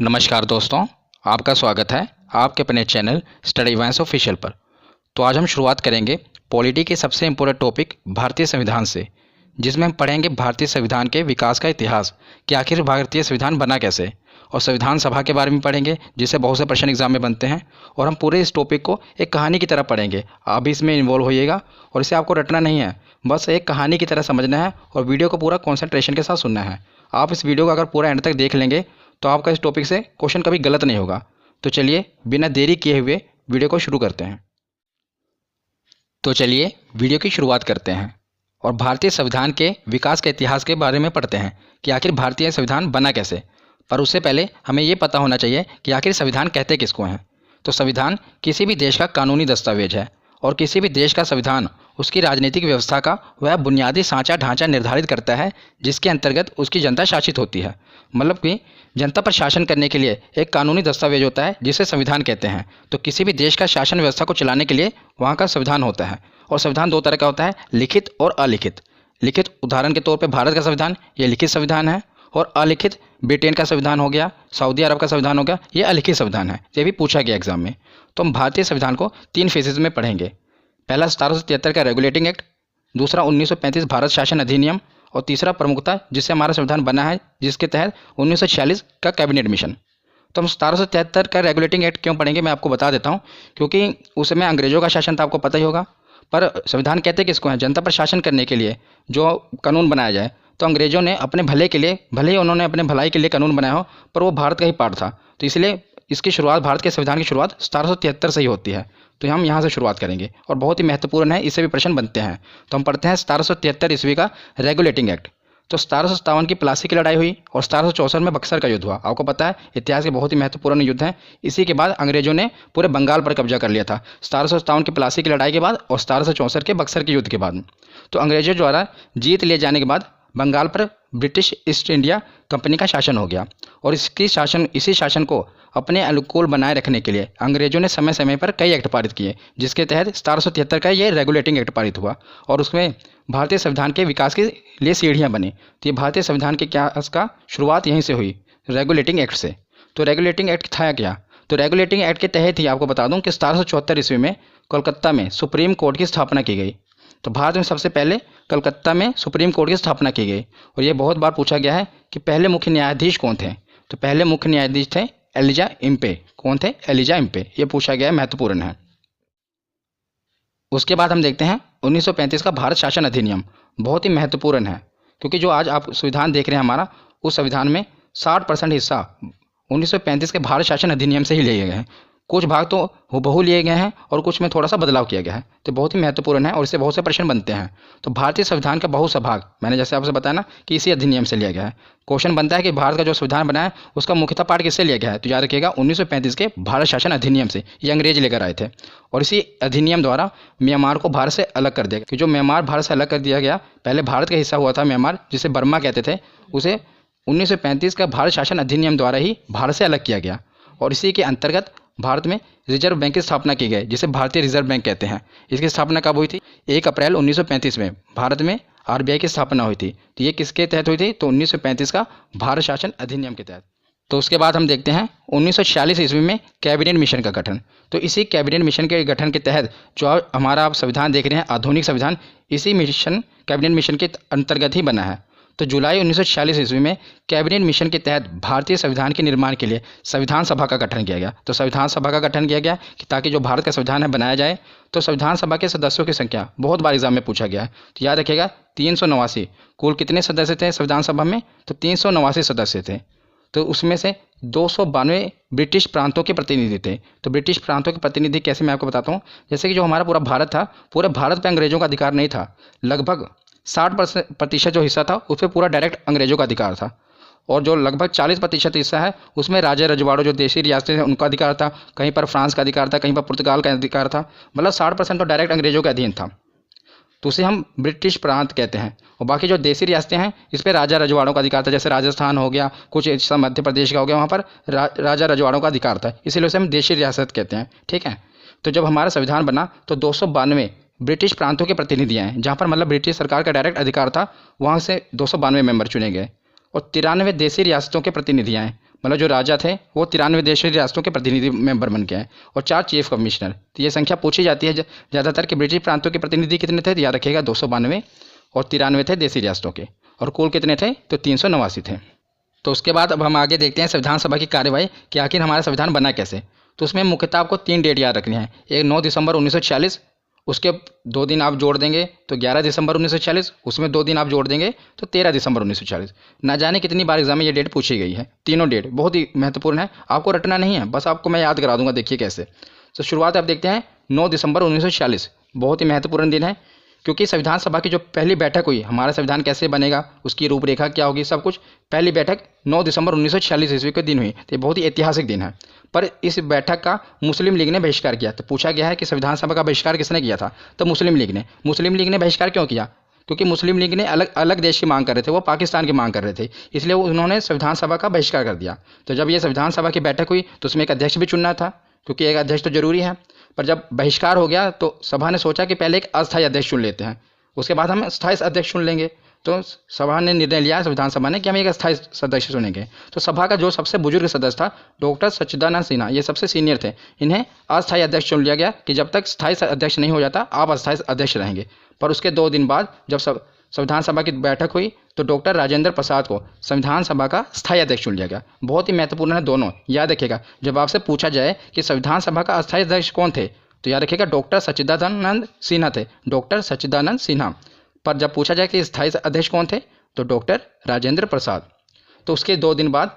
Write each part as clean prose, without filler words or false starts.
नमस्कार दोस्तों, आपका स्वागत है आपके अपने चैनल स्टडी वाइंस ऑफिशियल पर। तो आज हम शुरुआत करेंगे पॉलिटी के सबसे इम्पोर्टेंट टॉपिक भारतीय संविधान से, जिसमें हम पढ़ेंगे भारतीय संविधान के विकास का इतिहास कि आखिर भारतीय संविधान बना कैसे, और संविधान सभा के बारे में पढ़ेंगे जिससे बहुत से प्रश्न एग्जाम में बनते हैं। और हम पूरे इस टॉपिक को एक कहानी की तरह पढ़ेंगे, आप भी इसमें इन्वॉल्व होइएगा और इसे आपको रटना नहीं है, बस एक कहानी की तरह समझना है और वीडियो को पूरा कॉन्सेंट्रेशन के साथ सुनना है। आप इस वीडियो को अगर पूरा एंड तक देख लेंगे तो आपका इस टॉपिक से क्वेश्चन कभी गलत नहीं होगा। तो चलिए बिना देरी किए हुए वीडियो को शुरू करते हैं। तो चलिए वीडियो की शुरुआत करते हैं और भारतीय संविधान के विकास के इतिहास के बारे में पढ़ते हैं कि आखिर भारतीय संविधान बना कैसे। पर उससे पहले हमें ये पता होना चाहिए कि आखिर संविधान कहते किसको हैं। तो संविधान किसी भी देश का कानूनी दस्तावेज है और किसी भी देश का संविधान उसकी राजनीतिक व्यवस्था का वह बुनियादी सांचा ढांचा निर्धारित करता है जिसके अंतर्गत उसकी जनता शासित होती है। मतलब कि जनता पर शासन करने के लिए एक कानूनी दस्तावेज होता है जिसे संविधान कहते हैं। तो किसी भी देश का शासन व्यवस्था को चलाने के लिए वहाँ का संविधान होता है। और संविधान दो तरह का होता है, लिखित और अलिखित। लिखित उदाहरण के तौर पर भारत का संविधान ये लिखित संविधान है, और अलिखित ब्रिटेन का संविधान हो गया, सऊदी अरब का संविधान हो गया, ये अलिखित संविधान है। ये भी पूछा गया एग्जाम में। तो हम भारतीय संविधान को 3 फेजेज में पढ़ेंगे। पहला 1773 का रेगुलेटिंग एक्ट, दूसरा 1935 भारत शासन अधिनियम, और तीसरा प्रमुखता जिससे हमारा संविधान बना है जिसके तहत 1946 का कैबिनेट मिशन। तो हम 1773 का रेगुलेटिंग एक्ट क्यों पढ़ेंगे मैं आपको बता देता हूँ, क्योंकि उस समय अंग्रेजों का शासन था, आपको पता ही होगा। पर संविधान कहते किसको हैं? जनता पर शासन करने के लिए जो कानून बनाया जाए। तो अंग्रेजों ने अपने भले के लिए, भले ही उन्होंने अपने भलाई के लिए कानून बनाया हो, पर वो भारत का ही पार्ट था। तो इसलिए इसकी शुरुआत, भारत के संविधान की शुरुआत 1773 से ही होती है। तो हम यहाँ से शुरुआत करेंगे और बहुत ही महत्वपूर्ण है, इससे भी प्रश्न बनते हैं। तो हम पढ़ते हैं 1773 ईस्वी का रेगुलेटिंग एक्ट। तो 1757 की प्लासी की लड़ाई हुई और 1764 में बक्सर का युद्ध हुआ। आपको पता है इतिहास के बहुत ही महत्वपूर्ण युद्ध हैं। इसी के बाद अंग्रेजों ने पूरे बंगाल पर कब्जा कर लिया था, 1757 की प्लासी की लड़ाई के बाद और 1764 के बक्सर के युद्ध के बाद। तो अंग्रेजों द्वारा जीत ले जाने के बाद बंगाल पर ब्रिटिश ईस्ट इंडिया कंपनी का शासन हो गया। और इसी शासन को अपने अनुकूल बनाए रखने के लिए अंग्रेजों ने समय समय पर कई एक्ट पारित किए, जिसके तहत 1773 का ये रेगुलेटिंग एक्ट पारित हुआ। और उसमें भारतीय संविधान के विकास के लिए सीढ़ियां बनी। तो ये भारतीय संविधान के का शुरुआत यहीं से हुई, रेगुलेटिंग एक्ट से। तो रेगुलेटिंग एक्ट था क्या? तो रेगुलेटिंग एक्ट के तहत ही आपको बता दूं कि 1774 ईस्वी में कोलकाता में सुप्रीम कोर्ट की स्थापना की गई। तो भारत में सबसे पहले कलकत्ता में सुप्रीम कोर्ट की स्थापना की गई। और ये बहुत बार पूछा गया है कि पहले मुख्य न्यायाधीश कौन थे। तो पहले मुख्य न्यायाधीश थे एलिजा इम्पे। कौन थे? Elijah Impey. ये पूछा गया है, महत्वपूर्ण है। उसके बाद हम देखते हैं 1935 का भारत शासन अधिनियम। बहुत ही महत्वपूर्ण है, क्योंकि जो आज आप संविधान देख रहे हैं हमारा, उस संविधान में 60% हिस्सा 1935 के भारत शासन अधिनियम से ही लिए गए हैं। कुछ भाग तो हूबहू लिए गए हैं और कुछ में थोड़ा सा बदलाव किया गया है। तो बहुत ही महत्वपूर्ण है और इससे बहुत से प्रश्न बनते हैं। तो भारतीय संविधान का बहुत सा भाग, मैंने जैसे आपसे बताया ना, कि इसी अधिनियम से लिया गया है। क्वेश्चन बनता है कि भारत का जो संविधान बना है उसका मुख्यतः पार्ट किससे लिया गया है? तो याद रखिएगा 1935 के भारत शासन अधिनियम से। ये अंग्रेज लेकर आए थे और इसी अधिनियम द्वारा म्यांमार को भारत से अलग कर दिया गया। कि जो म्यांमार भारत से अलग कर दिया गया, पहले भारत का हिस्सा हुआ था म्यांमार, जिसे बर्मा कहते थे, उसे 1935 का भारत शासन अधिनियम द्वारा ही भारत से अलग किया गया। और इसी के अंतर्गत भारत में रिजर्व बैंक की स्थापना की गई, जिसे भारतीय रिजर्व बैंक कहते हैं। इसकी स्थापना कब हुई थी? 1 अप्रैल 1935 में भारत में आरबीआई की स्थापना हुई थी। तो ये किसके तहत हुई थी? तो 1935 का भारत शासन अधिनियम के तहत। तो उसके बाद हम देखते हैं 1946 ईस्वी में कैबिनेट मिशन का गठन। तो इसी कैबिनेट मिशन के गठन के तहत जो हमारा आप संविधान देख रहे हैं, आधुनिक संविधान, इसी मिशन, कैबिनेट मिशन के अंतर्गत ही बना है। तो जुलाई 1946 ईस्वी में कैबिनेट मिशन के तहत भारतीय संविधान के निर्माण के लिए संविधान सभा का गठन किया गया। तो संविधान सभा का गठन किया गया कि ताकि जो भारत का संविधान है बनाया जाए। तो संविधान सभा के सदस्यों की संख्या बहुत बार एग्जाम में पूछा गया है। तो याद रखिएगा 389। कुल कितने सदस्य थे संविधान सभा में? तो 389 सदस्य थे। तो उसमें से 292 ब्रिटिश प्रांतों के प्रतिनिधि थे। तो ब्रिटिश प्रांतों के प्रतिनिधि कैसे, मैं आपको बताता हूँ। जैसे कि जो हमारा पूरा भारत था, पूरे भारत पर अंग्रेजों का अधिकार नहीं था। लगभग 60% जो हिस्सा था उस पर पूरा डायरेक्ट अंग्रेजों का अधिकार था। और जो लगभग 40% हिस्सा है उसमें राजा रजवाड़ों, जो देशी रियासतें हैं, उनका अधिकार था। कहीं पर फ्रांस का अधिकार था, कहीं पर पुर्तगाल का अधिकार था। मतलब 60% तो डायरेक्ट अंग्रेजों के अधीन था। तो उसे हम ब्रिटिश प्रांत कहते हैं। और बाकी जो देशी रियासतें हैं इस पर राजा रजवाड़ों का अधिकार था। जैसे राजस्थान हो गया, कुछ हिस्सा मध्य प्रदेश का हो गया, वहाँ पर राजा रजवाड़ों का अधिकार था, इसीलिए उसे हम देशी रियासत कहते हैं। ठीक है। तो जब हमारा संविधान बना तो 292 ब्रिटिश प्रांतों के प्रतिनिधि आए, जहाँ पर मतलब ब्रिटिश सरकार का डायरेक्ट अधिकार था, वहाँ से 292 मेंबर चुने गए। और 93 देशी रियासतों के प्रतिनिधि आए, मतलब जो राजा थे वो 93 देशी रियासतों के प्रतिनिधि मेंबर बन के हैं, और 4 चीफ कमिश्नर। तो ये संख्या पूछी जाती है ज़्यादातर कि ब्रिटिश प्रांतों के प्रतिनिधि कितने थे, तो याद रखिएगा 292, और 93 थे देशी रियासतों के, और कुल कितने थे, तो 389 थे। तो उसके बाद अब हम आगे देखते हैं संविधान सभा की कार्यवाही कि आखिर हमारा संविधान बना कैसे। तो उसमें मुख्यतः आपको 3 डेट याद रखनी है। एक 9 दिसंबर 1946, उसके 2 दिन आप जोड़ देंगे तो 11 दिसंबर 1946, उसमें 2 दिन आप जोड़ देंगे तो 13 दिसंबर 1946। ना जाने कितनी बार एग्जाम में ये डेट पूछी गई है। तीनों डेट बहुत ही महत्वपूर्ण है, आपको रटना नहीं है, बस आपको मैं याद करा दूंगा। देखिए कैसे। तो शुरुआत आप देखते हैं 9 दिसंबर 1946, बहुत ही महत्वपूर्ण दिन है, क्योंकि संविधान सभा की जो पहली बैठक हुई, हमारा संविधान कैसे बनेगा, उसकी रूपरेखा क्या होगी, सब कुछ पहली बैठक 9 दिसंबर 1946 ईस्वी के दिन हुई। तो ये बहुत ही ऐतिहासिक दिन है। पर इस बैठक का मुस्लिम लीग ने बहिष्कार किया। तो पूछा गया है कि संविधान सभा का बहिष्कार किसने किया था, तो मुस्लिम लीग ने। मुस्लिम लीग ने बहिष्कार क्यों किया, क्योंकि मुस्लिम लीग ने अलग अलग देश की मांग कर रहे थे, वो पाकिस्तान की मांग कर रहे थे, इसलिए उन्होंने संविधान सभा का बहिष्कार कर दिया। तो जब ये संविधान सभा की बैठक हुई तो उसमें एक अध्यक्ष भी चुनना था, क्योंकि एक अध्यक्ष तो जरूरी है। पर जब बहिष्कार हो गया तो सभा ने सोचा कि पहले एक अस्थायी अध्यक्ष चुन लेते हैं, उसके बाद हम स्थायी अध्यक्ष चुन लेंगे। तो सभा ने निर्णय लिया, संविधान सभा ने, कि हम एक अस्थायी सदस्य चुनेंगे। तो सभा का जो सबसे बुजुर्ग सदस्य था डॉक्टर सच्चिदानंद सिन्हा, ये सबसे सीनियर थे, इन्हें अस्थायी अध्यक्ष चुन लिया गया कि जब तक स्थायी अध्यक्ष नहीं हो जाता आप अस्थायी अध्यक्ष रहेंगे। पर उसके 2 दिन बाद जब संविधान सभा की बैठक हुई तो डॉक्टर राजेंद्र प्रसाद को संविधान सभा का स्थायी अध्यक्ष चुन लिया गया। बहुत ही महत्वपूर्ण है दोनों, याद रखिएगा। जब आपसे पूछा जाए कि संविधान सभा का अस्थायी अध्यक्ष कौन थे, तो याद रखिएगा डॉक्टर सच्चिदानंद सिन्हा थे, डॉक्टर सच्चिदानंद सिन्हा। पर जब पूछा जाए कि स्थायी अध्यक्ष कौन थे, तो डॉक्टर राजेंद्र प्रसाद। तो उसके 2 दिन बाद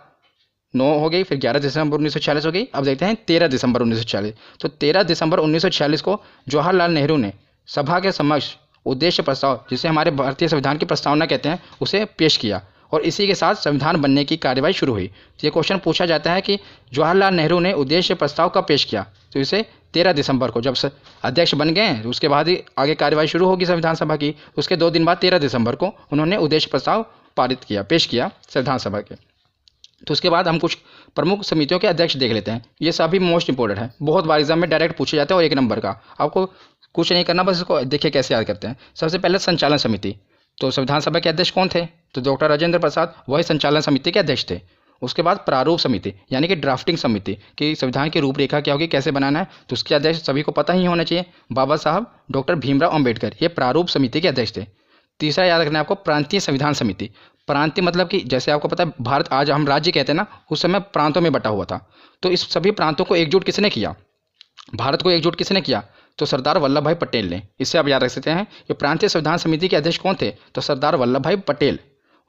9 हो गई, फिर 11 दिसंबर 1946 हो गई। अब देखते हैं 13 दिसंबर 1946। तो 13 दिसंबर 1946 को जवाहरलाल नेहरू ने सभा के समक्ष उद्देश्य प्रस्ताव, जिसे हमारे भारतीय संविधान की प्रस्तावना कहते हैं, उसे पेश किया, और इसी के साथ संविधान बनने की कार्यवाही शुरू हुई। तो ये क्वेश्चन पूछा जाता है कि जवाहरलाल नेहरू ने उद्देश्य प्रस्ताव कब पेश किया, तो इसे 13 दिसंबर को, जब अध्यक्ष बन गए उसके बाद ही आगे कार्यवाही शुरू होगी संविधान सभा की। उसके 2 दिन बाद 13 दिसंबर को उन्होंने उद्देश्य प्रस्ताव पारित किया, पेश किया संविधान सभा के। तो उसके बाद हम कुछ प्रमुख समितियों के अध्यक्ष देख लेते हैं। ये सभी मोस्ट इंपॉर्टेंट है, बहुत बार एग्जाम में डायरेक्ट पूछे जाते हैं, और 1 नंबर का आपको कुछ नहीं करना, बस इसको देखिए कैसे याद करते हैं। सबसे पहले संचालन समिति। तो संविधान सभा के अध्यक्ष कौन थे, तो डॉक्टर राजेंद्र प्रसाद, वही संचालन समिति के अध्यक्ष थे। उसके बाद प्रारूप समिति, यानी कि ड्राफ्टिंग समिति, कि संविधान की रूपरेखा क्या होगी, कैसे बनाना है, तो उसके अध्यक्ष सभी को पता ही होना चाहिए, बाबा साहब डॉक्टर भीमराव अंबेडकर, ये प्रारूप समिति के अध्यक्ष थे। तीसरा याद रखना है आपको, प्रांतीय संविधान समिति। प्रांतीय मतलब कि जैसे आपको पता है भारत आज हम राज्य कहते हैं ना, उस समय प्रांतों में बटा हुआ था। तो इस सभी प्रांतों को एकजुट किसने किया, भारत को एकजुट किसने किया, तो सरदार वल्लभ भाई पटेल ने। इससे आप याद रख सकते हैं कि प्रांतीय संविधान समिति के अध्यक्ष कौन थे, तो सरदार वल्लभ भाई पटेल।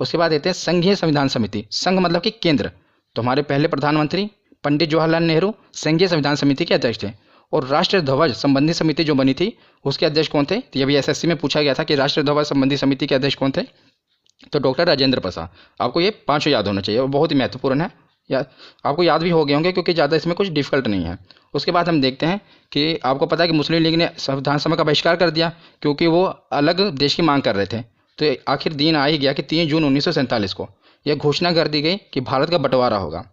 उसके बाद देते हैं संघीय संविधान समिति। संघ मतलब कि केंद्र, तो हमारे पहले प्रधानमंत्री पंडित जवाहरलाल नेहरू संघीय संविधान समिति के अध्यक्ष थे। और राष्ट्र ध्वज संबंधी समिति जो बनी थी, उसके अध्यक्ष कौन थे, तो ये भी एसएससी में पूछा गया था कि राष्ट्र ध्वज संबंधी समिति के अध्यक्ष कौन थे, तो डॉक्टर राजेंद्र प्रसाद। आपको ये 5 याद होना चाहिए, और बहुत ही महत्वपूर्ण है, या आपको याद भी हो गए होंगे, क्योंकि ज़्यादा इसमें कुछ डिफिकल्ट नहीं है। उसके बाद हम देखते हैं कि आपको पता है कि मुस्लिम लीग ने संविधान सभा का बहिष्कार कर दिया, क्योंकि वो अलग देश की मांग कर रहे थे। तो आखिर दिन आ ही गया कि 3 जून 1947 को यह घोषणा कर दी गई कि भारत का बंटवारा होगा।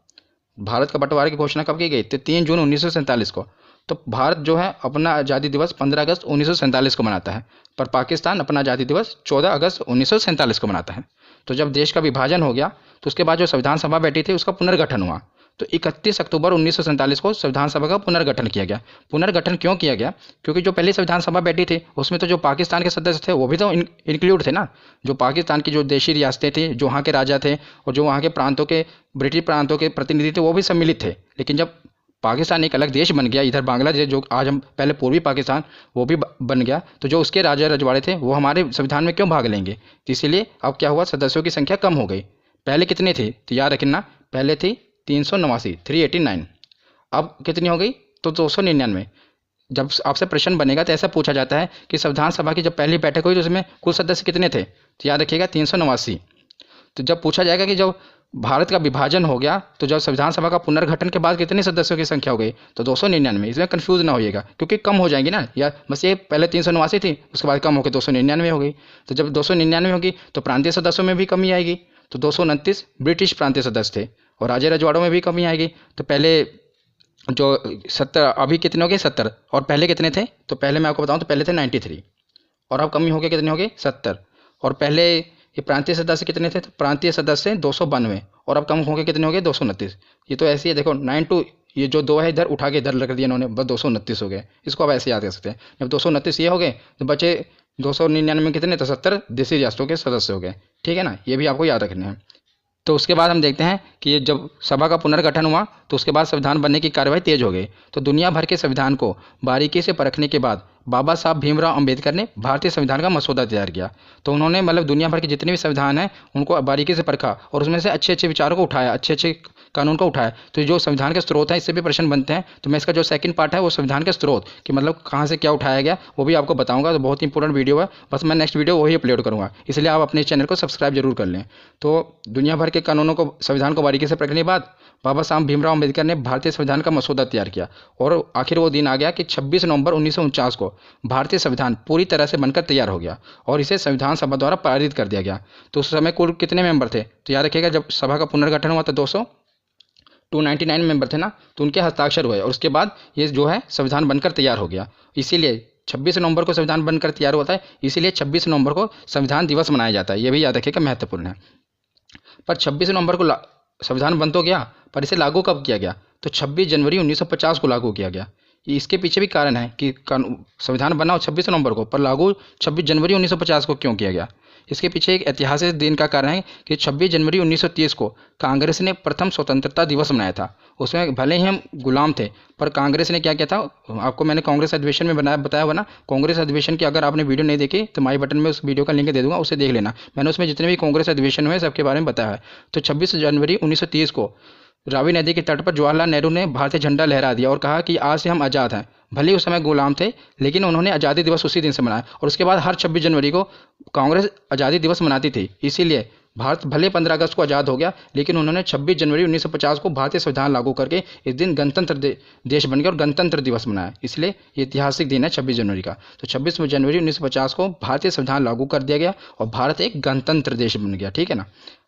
भारत का बंटवारे की घोषणा कब की गई, तो 3 जून 1947 को। तो भारत जो है अपना आज़ादी दिवस 15 अगस्त 1947 को मनाता है, पर पाकिस्तान अपना आज़ादी दिवस 14 अगस्त 1947 को मनाता है। तो जब देश का विभाजन हो गया तो उसके बाद जो संविधान सभा बैठी थी उसका पुनर्गठन हुआ। तो 31 अक्टूबर 1947 को संविधान सभा का पुनर्गठन किया गया। पुनर्गठन क्यों किया गया, क्योंकि जो पहली संविधान सभा बैठी थी उसमें तो जो पाकिस्तान के सदस्य थे वो भी तो इंक्लूड थे ना। जो पाकिस्तान की जो देशी रियासतें थी, जो वहाँ के राजा थे, और जो वहाँ के प्रांतों के ब्रिटिश प्रांतों के प्रतिनिधि थे, वो भी सम्मिलित थे। लेकिन जब पाकिस्तान एक अलग देश बन गया, इधर बांग्लादेश जो आज हम पहले पूर्वी पाकिस्तान, वो भी बन गया, तो जो उसके राजा रजवाड़े थे वो हमारे संविधान में क्यों भाग लेंगे। तो इसीलिए अब क्या हुआ, सदस्यों की संख्या कम हो गई। पहले कितनी थी, तो याद रखना, पहले थी 389, 389। अब कितनी हो गई, तो 299। जब आपसे प्रश्न बनेगा तो ऐसा पूछा जाता है कि संविधान सभा की जब पहली बैठक हुई तो उसमें कुल सदस्य कितने थे, तो याद रखिएगा 389। तो जब पूछा जाएगा कि जब भारत का विभाजन हो गया तो जब संविधान सभा का पुनर्गठन के बाद कितने सदस्यों की संख्या हो गई, तो 299। इसमें कंफ्यूज ना होइएगा, क्योंकि कम हो जाएंगी ना, या बस ये पहले 389 थी, उसके बाद कम होकर 299 हो गई। तो जब 299 होगी तो प्रांतीय सदस्यों में भी कमी आएगी, तो 229 ब्रिटिश प्रांतीय सदस्य थे, और राजे रजवाड़ों में भी कमी आएगी। तो पहले जो 70, अभी कितने हो गए 70, और पहले कितने थे, तो पहले मैं आपको बताऊँ तो पहले थे 93, और अब कमी हो गई, कितने हो गए 70। और पहले ये प्रांतीय सदस्य कितने थे? तो प्रांतीय सदस्य 292 और अब कम हो गए, कितने हो गए? 229। ये तो ऐसे ही है, देखो 9 टू ये जो 2 है इधर उठा के इधर रख दिया इन्होंने, बस 229 हो गए। इसको आप ऐसे याद कर सकते हैं। जब 229 ये हो गए तो बचे 299 कितने? तो 70 देशी रियासतों के सदस्य हो गए। ठीक है ना, ये भी आपको याद रखने हैं। तो उसके बाद हम देखते हैं कि ये जब सभा का पुनर्गठन हुआ तो उसके बाद संविधान बनने की कार्यवाही तेज हो गई। तो दुनिया भर के संविधान को बारीकी से परखने के बाद बाबा साहब भीमराव अंबेडकर ने भारतीय संविधान का मसौदा तैयार किया। तो उन्होंने मतलब दुनिया भर के जितने भी संविधान हैं उनको बारीकी से परखा और उसमें से अच्छे अच्छे विचारों को उठाया, अच्छे अच्छे कानून को उठाया। तो जो संविधान के स्रोत हैं इससे भी प्रश्न बनते हैं। तो मैं इसका जो सेकंड पार्ट है वो संविधान के स्रोत कि मतलब कहाँ से क्या उठाया गया वो भी आपको बताऊंगा। तो बहुत ही इंपॉर्टेंट वीडियो है, बस मैं नेक्स्ट वीडियो वही अपलोड करूँगा, इसलिए आप अपने चैनल को सब्सक्राइब जरूर कर लें। तो दुनिया भर के कानूनों को, संविधान को बारीकी से परखने के बाद बाबा साहब भीमराव अंबेडकर ने भारतीय संविधान का मसौदा तैयार किया और आखिर वो दिन आ गया कि 26 नवंबर 1949 को भारतीय संविधान पूरी तरह से बनकर तैयार हो गया और इसे संविधान सभा द्वारा पारित कर दिया गया। तो उस समय कुल कितने मेंबर थे? तो याद रखिएगा, जब सभा का पुनर्गठन हुआ था 299 मेंबर थे ना, तो उनके हस्ताक्षर हुए और उसके बाद ये जो है संविधान बनकर तैयार हो गया। इसीलिए 26 नवंबर को संविधान बनकर तैयार होता है, इसीलिए 26 नवंबर को संविधान दिवस मनाया जाता है। ये भी याद रखिएगा, महत्वपूर्ण है। पर 26 नवंबर को संविधान बन तो गया, पर इसे लागू कब किया गया? तो 26 जनवरी 1950 को लागू किया गया। इसके पीछे भी कारण है कि संविधान बना हो 26 नवंबर को, पर लागू 26 जनवरी 1950 को क्यों किया गया। इसके पीछे एक ऐतिहासिक दिन का कारण है कि 26 जनवरी 1930 को कांग्रेस ने प्रथम स्वतंत्रता दिवस मनाया था। उसमें भले ही हम गुलाम थे, पर कांग्रेस ने क्या किया था, आपको मैंने कांग्रेस अधिवेशन में बताया हुआ ना। कांग्रेस अधिवेशन की अगर आपने वीडियो नहीं देखी तो माई बटन में उस वीडियो का लिंक दे दूंगा, उसे देख लेना। मैंने उसमें जितने भी कांग्रेस अधिवेशन हुए सबके बारे में बताया है। तो 26 जनवरी 1930 को रावी नदी के तट पर जवाहरलाल नेहरू ने भारतीय झंडा लहरा दिया और कहा कि आज से हम आज़ाद हैं। भले ही उस समय गुलाम थे, लेकिन उन्होंने आज़ादी दिवस उसी दिन से मनाया और उसके बाद हर 26 जनवरी को कांग्रेस आज़ादी दिवस मनाती थी। इसीलिए भारत भले 15 अगस्त को आज़ाद हो गया, लेकिन उन्होंने 26 जनवरी 1950 को भारतीय संविधान लागू करके इस दिन गणतंत्र देश बन गया और गणतंत्र दिवस मनाया। इसलिए ये ऐतिहासिक दिन है 26 जनवरी का। तो 26 जनवरी 1950 को भारतीय संविधान लागू कर दिया गया और भारत एक गणतंत्र देश बन गया। ठीक है ना।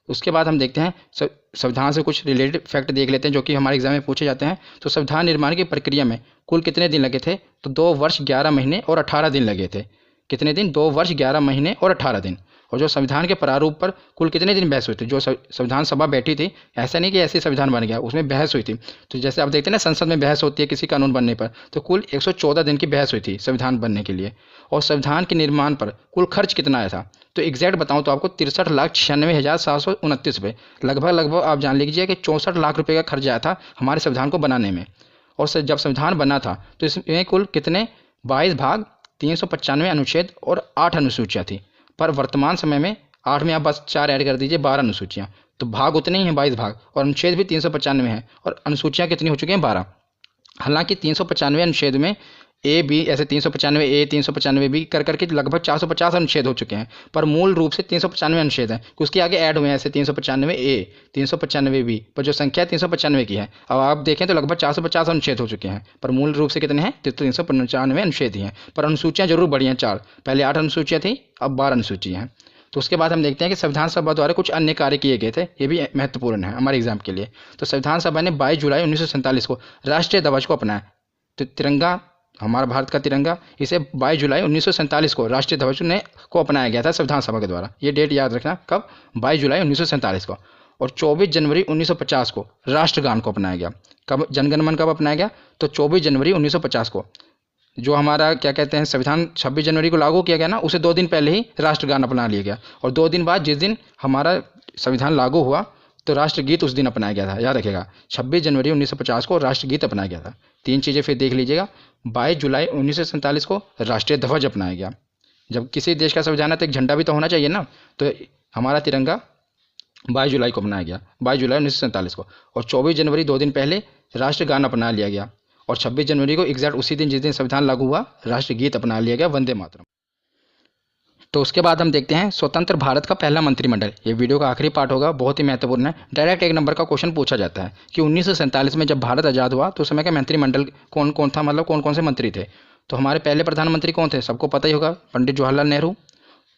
उसके बाद हम देखते हैं संविधान से कुछ रिलेटेड फैक्ट देख लेते हैं जो कि हमारे एग्जाम में पूछे जाते हैं। तो संविधान निर्माण की प्रक्रिया में कुल कितने दिन लगे थे? तो 2 वर्ष 11 महीने और 18 दिन लगे थे। कितने दिन? 2 वर्ष 11 महीने और 18 दिन। और जो संविधान के प्रारूप पर कुल कितने दिन बहस हुई थी? जो संविधान सभा बैठी थी, ऐसा नहीं कि ऐसे संविधान बन गया, उसमें बहस हुई थी। तो जैसे आप देखते हैं ना संसद में बहस होती है किसी कानून बनने पर, तो कुल 114 दिन की बहस हुई थी संविधान बनने के लिए। और संविधान के निर्माण पर कुल खर्च कितना आया था? तो एग्जैक्ट बताऊं तो आपको 63,96,729 रुपये, लगभग आप जान लीजिए कि 64 लाख रुपये का खर्च आया था हमारे संविधान को बनाने में। और जब संविधान बना था तो इसमें कुल कितने 22 भाग, 395 अनुच्छेद और 8 अनुसूचियाँ थी। पर वर्तमान समय में 8 में आप बस 4 ऐड कर दीजिए, 12 अनुसूचियाँ। तो भाग उतने ही हैं 22 भाग, और अनुच्छेद भी 395 हैं और अनुसूचियाँ कितनी हो चुकी हैं? 12। हालांकि 395 अनुच्छेद में ए बी ऐसे 395 ए 395 बी कर करके लगभग 450 अनुच्छेद हो चुके हैं, पर मूल रूप से 395 अनुच्छेद हैं। उसके आगे ऐड हुए हैं ऐसे 395 ए 395 बी, पर जो संख्या 395 की है। अब आप देखें तो लगभग 450 अनुच्छेद हो चुके हैं, पर मूल रूप से कितने हैं? 395 अनुच्छेद ही हैं। पर अनुसूचियाँ जरूर बढ़ी हैं 4, पहले 8 अनुसूचियाँ थी, अब 12 अनुसूचियाँ हैं। तो उसके बाद हम देखते हैं कि संविधान सभा द्वारा कुछ अन्य कार्य किए गए थे, ये भी महत्वपूर्ण है हमारे एग्जाम के लिए। तो संविधान सभा ने 22 जुलाई 1947 को राष्ट्रीय ध्वज को अपनाया। तो तिरंगा, हमारा भारत का तिरंगा, इसे 22 जुलाई 1947 को राष्ट्रीय ध्वज को अपनाया गया था संविधान सभा के द्वारा। ये डेट याद रखना, कब? 22 जुलाई 1947 को। और 24 जनवरी 1950 को राष्ट्रगान को अपनाया गया। कब जनगण मन कब अपनाया गया? तो 24 जनवरी 1950 को। जो हमारा क्या कहते हैं संविधान 26 जनवरी को लागू किया गया ना, उसे 2 दिन पहले ही राष्ट्रगान अपना लिया गया। और 2 दिन बाद जिस दिन हमारा संविधान लागू हुआ तो राष्ट्रगीत उस दिन अपनाया गया था। याद रखेगा, 26 जनवरी 1950 को राष्ट्रगीत अपनाया गया था। 3 चीज़ें फिर देख लीजिएगा। 22 जुलाई 1947 को राष्ट्रीय ध्वज अपनाया गया। जब किसी देश का संविधान है तो एक झंडा भी तो होना चाहिए ना, तो हमारा तिरंगा 22 जुलाई को अपनाया गया, 22 जुलाई 1947 को। और 24 जनवरी 2 दिन पहले राष्ट्रगान अपना लिया गया। और 26 जनवरी को एग्जैक्ट उसी दिन जिस दिन संविधान लागू हुआ राष्ट्रगीत अपना लिया गया, वंदे मातरम। तो उसके बाद हम देखते हैं स्वतंत्र भारत का पहला मंत्रिमंडल। ये वीडियो का आखिरी पार्ट होगा, बहुत ही महत्वपूर्ण है। डायरेक्ट 1 नंबर का क्वेश्चन पूछा जाता है कि 1947 में जब भारत आज़ाद हुआ तो उस समय का मंत्रिमंडल कौन कौन था, मतलब कौन कौन से मंत्री थे। तो हमारे पहले प्रधानमंत्री कौन थे? सबको पता ही होगा, पंडित जवाहरलाल नेहरू।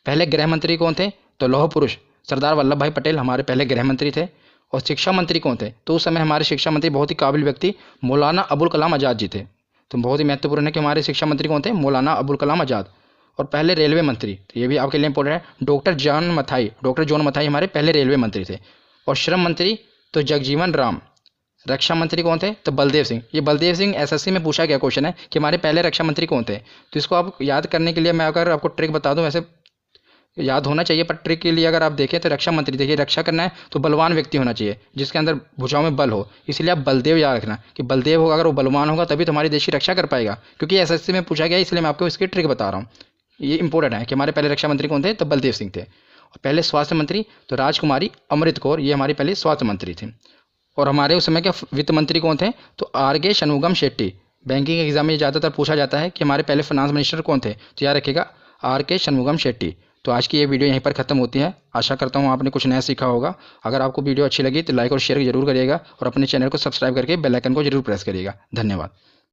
पहले गृह मंत्री कौन थे? तो लौह पुरुष सरदार वल्लभ भाई पटेल हमारे पहले गृह मंत्री थे। और शिक्षा मंत्री कौन थे? तो उस समय हमारे शिक्षा मंत्री बहुत ही काबिल व्यक्ति मौलाना अबुल कलाम आज़ाद जी थे। तो बहुत ही महत्वपूर्ण है कि हमारे शिक्षा मंत्री कौन थे? मौलाना अबुल कलाम आज़ाद। और पहले रेलवे मंत्री, तो ये भी आपके लिए इंपॉर्टेंट है, डॉक्टर जॉन मथाई हमारे पहले रेलवे मंत्री थे। और श्रम मंत्री तो जगजीवन राम। रक्षा मंत्री कौन थे? तो बलदेव सिंह। ये बलदेव सिंह एसएससी में पूछा गया क्वेश्चन है कि हमारे पहले रक्षा मंत्री कौन थे। तो इसको आप याद करने के लिए मैं अगर आपको ट्रिक बता दूं, वैसे याद होना चाहिए, पर ट्रिक के लिए अगर आप देखें तो रक्षा मंत्री, देखिए रक्षा करना है तो बलवान व्यक्ति होना चाहिए जिसके अंदर भुजाओं में बल हो, इसलिए आप बलदेव याद रखना कि बलदेव होगा, अगर वो बलवान होगा तभी तो हमारी देश की रक्षा कर पाएगा, क्योंकि एसएससी में पूछा गया, इसलिए मैं आपको इसकी ट्रिक बता रहा हूँ। ये इंपॉर्टेंट है कि हमारे पहले रक्षा मंत्री कौन थे? तो बलदेव सिंह थे। और पहले स्वास्थ्य मंत्री तो राजकुमारी अमृत कौर, ये हमारी पहले स्वास्थ्य मंत्री थी। और हमारे उस समय के वित्त मंत्री कौन थे? तो R K. Shanmugam Chetty. Banking exam में ज़्यादातर पूछा जाता है कि हमारे पहले फाइनेंस मिनिस्टर कौन थे, तो याद रखिएगा आर.के. शनमुगम शेट्टी। तो आज की ये वीडियो यहीं पर ख़त्म होती है। आशा करता हूँ आपने कुछ नया सीखा होगा। अगर आपको वीडियो अच्छी लगी तो लाइक और शेयर जरूर करिएगा और अपने चैनल को सब्सक्राइब करके बेल आइकन को जरूर प्रेस करिएगा। धन्यवाद।